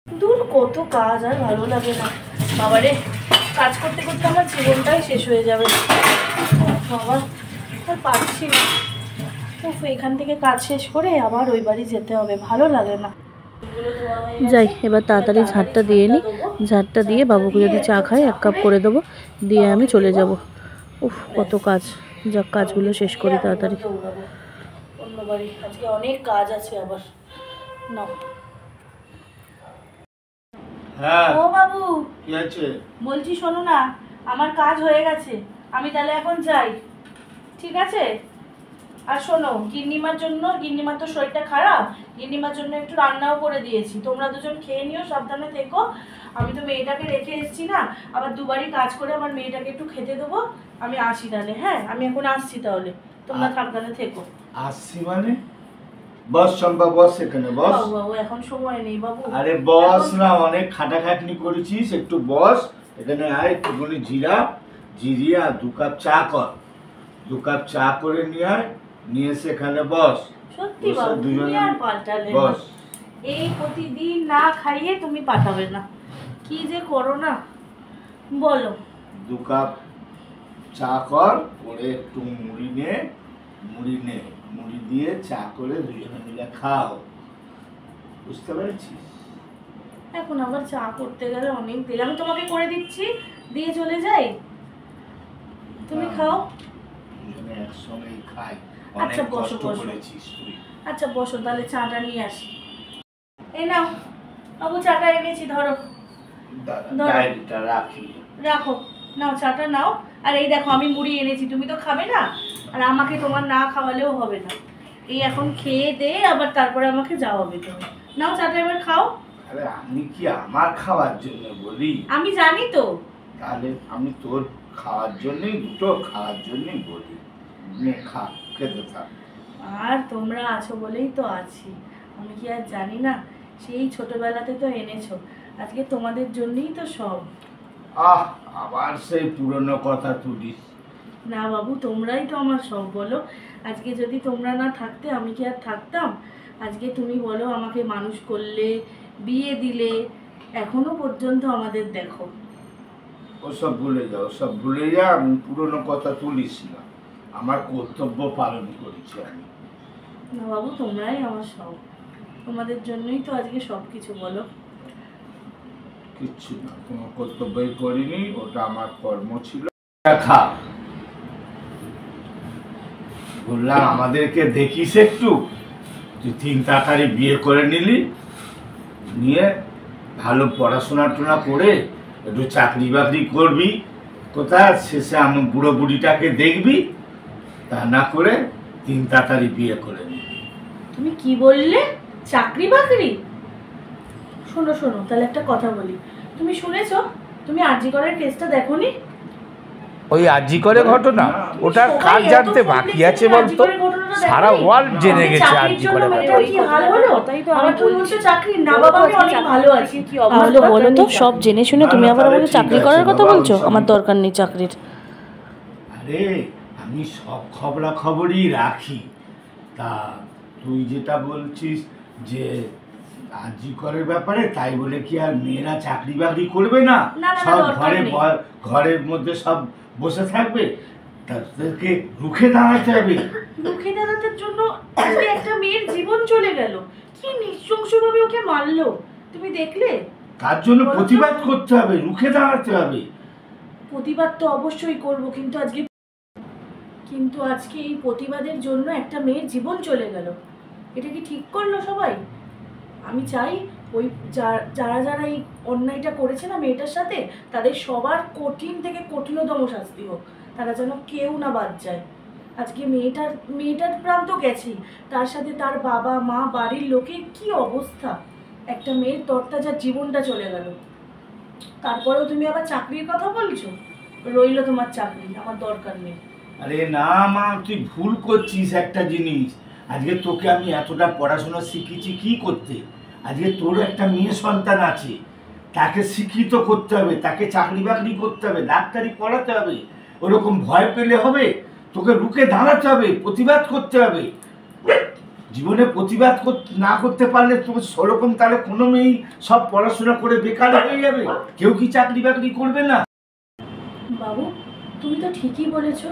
দূর কত কাজ, আর ভালো লাগে না বাবারে। কাজ করতে করতে আমার জীবনটাই শেষ হয়ে যাবে বাবা, আর পারছি না। এখান থেকে কাজ শেষ করে আবার ওই বাড়ি যেতে হবে, ভালো লাগে না। যাই এবার তাড়াতাড়ি ঝাড়টা দিয়ে নিই, ঝাড়টা দিয়ে বাবুকে যদি চা খায় 1 কাপ করে দেবো, দিয়ে আমি চলে যাব। উফ কত কাজ, যাক কাজগুলো শেষ করি তাড়াতাড়ি। অন্য বাড়ি আজকে অনেক কাজ আছে আবার। না হ্যাঁ ও বাবু, কি আছে? বলছি শোনো না, আমার কাজ হয়ে গেছে, আমি তাহলে এখন যাই, ঠিক আছে? আর শোনো, গিন্নিমার জন্য, গিন্নিমার তো শরীরটা খারাপ, গিন্নিমার জন্য একটু রান্নাও করে দিয়েছি, তোমরা দুজন খেয়ে নিও, সাবধানে থেকো। আমি তো মেয়েটাকে রেখে এসেছি না, আবার দুবারই কাজ করে আমার মেয়েটাকে একটু খেতে দেবো। আমি আসি তাহলে, হ্যাঁ আমি এখন আসছি তাহলে, তোমরা সাবধানে থেকো। আসছি মানে? বস চম্পা, বস এখানে বস। বাবু বাবু এখন সময় নেই বাবু। আরে বস না, অনেক খাটাখাটনি করেছিস, একটু বস এখানে আয়, একটুখানি জিরিয়া 2 কাপ চা কর, 2 কাপ চা করে নিয়ে আয়, নিয়ে এসে এখানে বস। সত্যি বাবু তুমি আর পাল্টালে না, বস। এই প্রতিদিন না খাইয়ে তুমি পাঠাবে না, কি যে করো না বলো। 2 কাপ চা কর, করে একটু মুড়ি দিয়ে চা করে দুজনে মিলে খাও, বুঝতে পেরেছিস? এখন আবার চা করতে গেলে অনেক দেরি, আমি তোমাকে করে দিচ্ছি, দিয়ে চলে যাই, তুমি খাও। দুজনে একসঙ্গেই খাই, আচ্ছা, অনেক বসো, কষ্ট বসো। করেছিস তুই। আচ্ছা বসো, তাহলে চাটা নিয়ে আসি। এই নাও বাবু, চাটা এনেছি, ধরো। ধরো। ডায়েরিটা রাখি। রাখো, নাও চাটা নাও। আর এই দেখো আমি মুড়ি এনেছি, তুমি তো খাবে না, আর আমাকে তোমার না খাওয়ালেও হবে না। এই এখন খেয়ে দে, আবার তারপরে আমাকে যাওয়াবে তুমি। নাও চাটা এবার খাও। আরে আমি কি আমার খাওয়ার জন্য বলি? আমি জানি তো। তাহলে আমি তোর খাওয়ার জন্যই, দুটো খাওয়ার জন্যই বলি, নে খা, খেতে থাক। আর তোমরা আছো বলেই তো আছি, আমি কি আর জানি না? সেই ছোটবেলাতে তো এনেছো, আজকে তোমাদের জন্যই তো সব। আবার সেই পুরনো কথা তুলিস। না বাবু, তোমরাই তো আমার সব, বলো। আজকে যদি তোমরা না থাকতে আমি কি আর থাকতাম? আজকে তুমি বলো, আমাকে মানুষ করলে, বিয়ে দিলে, এখনো পর্যন্ত আমাদের দেখো। ওসব ভুলে যা, আমি পুরনো কথা তুলিস না, আমার কর্তব্য পালন করেছি আমি। না বাবু, তোমরাই আমার সব, তোমাদের জন্যই তো আজকে সব কিছু, বলো। কিচ্ছু না, কোনো কর্তব্যই করিনি, ওটা আমার কর্ম ছিল। খা, বললাম আমাদেরকে দেখিস একটু, তুই 3 তাড়াতাড়ি বিয়ে করে নিয়ে ভালো পড়াশোনা করে একটু চাকরি বাকরি করবি, কোথায় শেষে আমার বুড়ো বুড়িটাকে দেখবি, তা না করে 3 তাড়াতাড়ি বিয়ে করে নিবি। তুমি কি বললে? চাকরি বাকরি? শোনো শোনো, তাহলে একটা কথা বলি, তুমি শুনেছো, তুমি আরজি করের কেসটা দেখোনি? ওই আরজি করে ঘটনা, ওটার কাজ জানতে বাকি আছে বলতো, সারা ওয়ার্ল্ড জেনে গেছে আরজি করে তাহলে বলো তো, সব জেনে শুনে তুমি আবার আমাকে চাকরি করার কথা বলছো? আমার দরকার নেই চাকরির। আরে আমি সব খবরাখবরই রাখি, তা তুই যেটা বলছিস যে আরজি করের ব্যাপারে, তাই বলে কি আর মেয়েরা চাকরি বাকরি করবে না? সব ঘরের মধ্যে সব বসে থাকবে? তাদেরকে রুখে দাঁড়াতে হবে। রুখে দাঁড়ানোর জন্য আজকে একটা মেয়ের জীবন চলে গেল, কি নৃশংসভাবে ওকে মারলো, তুমি দেখলে? তার জন্য প্রতিবাদ করতে হবে, রুখে দাঁড়াতে হবে। প্রতিবাদ তো অবশ্যই করব, কিন্তু আজকে এই প্রতিবাদের জন্য একটা মেয়ের জীবন চলে গেল, এটা কি ঠিক করলো সবাই? আমি চাই ওই যারা যারা এই অন্যায়টা করেছে না মেয়েটার সাথে, তাদের সবার কঠিন থেকে কঠিনতম শাস্তি হোক, তারা যেন কেউ না বাদ যায়। আজকে মেয়েটার প্রাণ তো গেছি, তার সাথে তার বাবা মা, বাড়ির লোকের কি অবস্থা, একটা মেয়ের তরতাজা জীবনটা চলে গেল। তারপরেও তুমি আবার চাকরির কথা বলছো? রইলো তোমার চাকরি, আমার দরকার নেই। আরে না মা, তুই ভুল করছিস একটা জিনিস। আজকে তোকে আমি এতটা পড়াশোনা শিখিয়েছি কি করতে? আজকে তোর একটা মেয়ে সন্তান আছে, তাকে শিক্ষিত করতে হবে, তাকে চাকরি বাকরি করতে হবে, ডাক্তারি পড়াতে হবে। ওরকম ভয় পেলে হবে? তোকে রুখে দাঁড়াতে হবে, প্রতিবাদ করতে হবে। জীবনে প্রতিবাদ না করতে পারলে তুমি সেরকম তাহলে কোনো মেয়েই সব পড়াশোনা করে বেকার হয়ে যাবে, কেউ কি চাকরি বাকরি করবে না? বাবু তুমি তো ঠিকই বলেছো।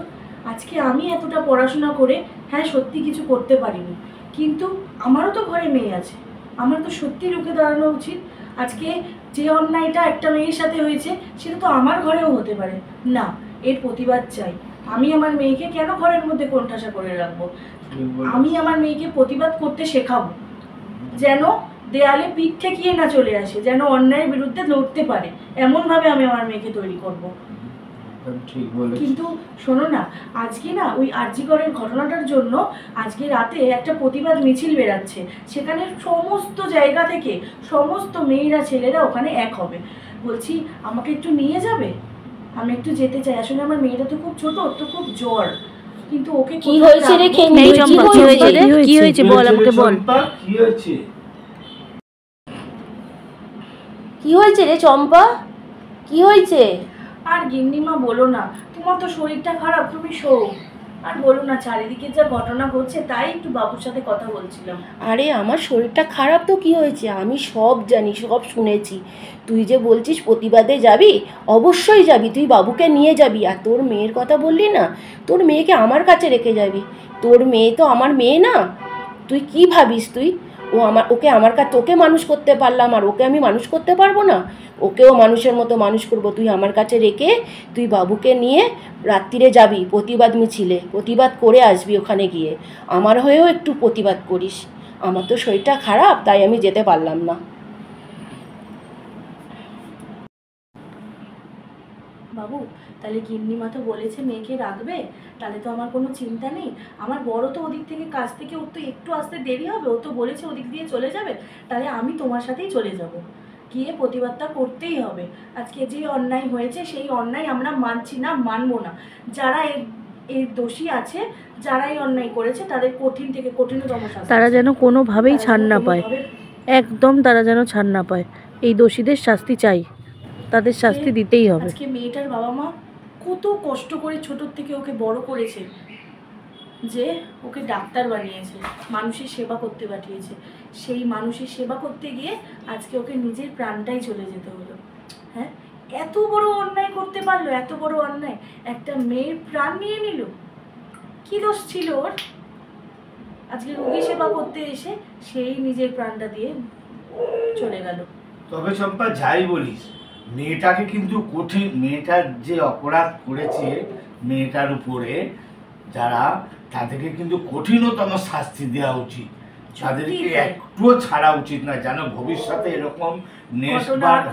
আজকে আমি এতটা পড়াশোনা করে হ্যাঁ সত্যি কিছু করতে পারিনি, কিন্তু আমারও তো ঘরে মেয়ে আছে, আমার তো সত্যি রুখে দাঁড়ানো উচিত। আজকে যে অন্যায়টা একটা মেয়ের সাথে হয়েছে সেটা তো আমার ঘরেও হতে পারে না, এর প্রতিবাদ চাই। আমি আমার মেয়েকে কেন ঘরের মধ্যে কোণঠাসা করে রাখবো? আমি আমার মেয়েকে প্রতিবাদ করতে শেখাবো, যেন দেয়ালে পিঠ ঠেকিয়ে না চলে আসে, যেন অন্যায়ের বিরুদ্ধে লড়তে পারে, এমনভাবে আমি আমার মেয়েকে তৈরি করবো। ঠিক বলেছ। কিন্তু শোনো না, আজকে না ওই আরজিকরের ঘটনাটার জন্য আজকে রাতে একটা প্রতিবাদ মিছিল বেরাচ্ছে, সেখানে সমস্ত জায়গা থেকে সমস্ত মেয়েরা ছেলেরা ওখানে এক হবে। বলছি আমাকে একটু নিয়ে যাবে? আমি একটু যেতে চাই। আসলে আমার মেয়েটা তো খুব ছোট, ওর তো খুব জ্বর, কিন্তু ওকে কি হয়েছে রে খেঙ্গি? এই চম্পা, কি হয়েছে রে? কি হয়েছে বল, আমাকে বল। কি হয়েছে? কি হয়েছে রে চম্পা? কি হয়েছে? আর গিন্নিমা বলো না, তোমার তো শরীরটা খারাপ, তুমি শো। আর বলো না, চারিদিকে যা ঘটনা ঘটছে তাই একটু বাবুর সাথে কথা বলছিলাম। আরে আমার শরীরটা খারাপ তো কি হয়েছে? আমি সব জানি, সব শুনেছি। তুই যে বলছিস প্রতিবাদে যাবি, অবশ্যই যাবি, তুই বাবুকে নিয়ে যাবি। আর তোর মেয়ের কথা বললি না, তোর মেয়েকে আমার কাছে রেখে যাবি। তোর মেয়ে তো আমার মেয়ে না? তুই কি ভাবিস তুই? ওকে আমার কাছে, তোকে মানুষ করতে পারলাম আর ওকে আমি মানুষ করতে পারবো না? ওকেও মানুষের মতো মানুষ করব। তুই আমার কাছে রেখে তুই বাবুকে নিয়ে রাত্রিরে যাবি প্রতিবাদ মিছিলে, প্রতিবাদ করে আসবি। ওখানে গিয়ে আমার হয়েও একটু প্রতিবাদ করিস। আমার তো শরীরটা খারাপ, তাই আমি যেতে পারলাম না। বাবু তাহলে গিন্নিমা তো বলেছে মেয়েকে রাখবে, তাহলে তো আমার কোনো চিন্তা নেই। আমার বড় তো ওদিক থেকে কাজ থেকে, ওর তো একটু আসতে দেরি হবে, ও তো বলেছে ওদিক দিয়ে চলে যাবে। তাহলে আমি তোমার সাথেই চলে যাব, গিয়ে প্রতিবাদটা করতেই হবে। আজকে যে অন্যায় হয়েছে সেই অন্যায় আমরা মানছি না, মানবো না। যারা এর দোষী আছে, যারা এই অন্যায় করেছে তাদের কঠিন থেকে কঠিনতম শাস্তি, তারা যেন কোনোভাবেই ছাড় না পায়, একদম তারা যেন ছাড় না পায়। এই দোষীদের শাস্তি চাই, তাদের শাস্তি দিতেই হবে। আজকে মেয়েটার বাবা মা কত কষ্ট করে ছোটোর থেকে ওকে বড় করেছে, যে ওকে ডাক্তার বানিয়েছে, মানুষের সেবা করতে পাঠিয়েছে। সেই মানুষের সেবা করতে গিয়ে আজকে ওকে নিজের প্রাণটাই চলে যেতে হলো। হ্যাঁ, এত বড় অন্যায় করতে পারলো, এত বড় অন্যায়, একটা মেয়ের প্রাণ নিয়ে নিল। কি দোষ ছিল ওর? আজকে রোগী সেবা করতে এসে সেই নিজের প্রাণটা দিয়ে চলে গেল। তবে চম্পা যাই বলিস, মেয়েটাকে কিন্তু কঠিন, মেয়েটার যে অপরাধ করেছে মেয়েটার উপরে যারা, তাদেরকে কিন্তু কঠিনতম শাস্তি দেওয়া উচিত। তাদেরকে একটুও ছাড়া উচিত না, যেন ভবিষ্যতে এরকম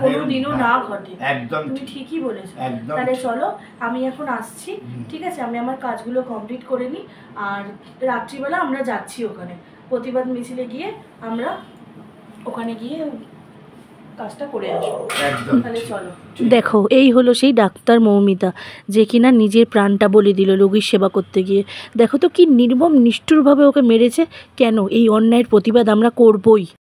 কোনোদিনও না ঘটে। একদম তুমি ঠিকই বলেছো। একদম। তাহলে চলো, আমি এখন আসছি, ঠিক আছে? আমি আমার কাজগুলো কমপ্লিট করে নিই, আর রাত্রিবেলা আমরা যাচ্ছি ওখানে প্রতিবাদ মিছিলে গিয়ে, আমরা ওখানে গিয়ে কাজটা করে আসবো। তাহলে চলো। দেখো, এই হলো সেই ডাক্তার মৌমিতা, যে কিনা নিজের প্রাণটা বলে দিল রোগীর সেবা করতে গিয়ে। দেখো তো কি নির্মম নিষ্ঠুরভাবে ওকে মেরেছে। কেন? এই অন্যায়ের প্রতিবাদ আমরা করবই।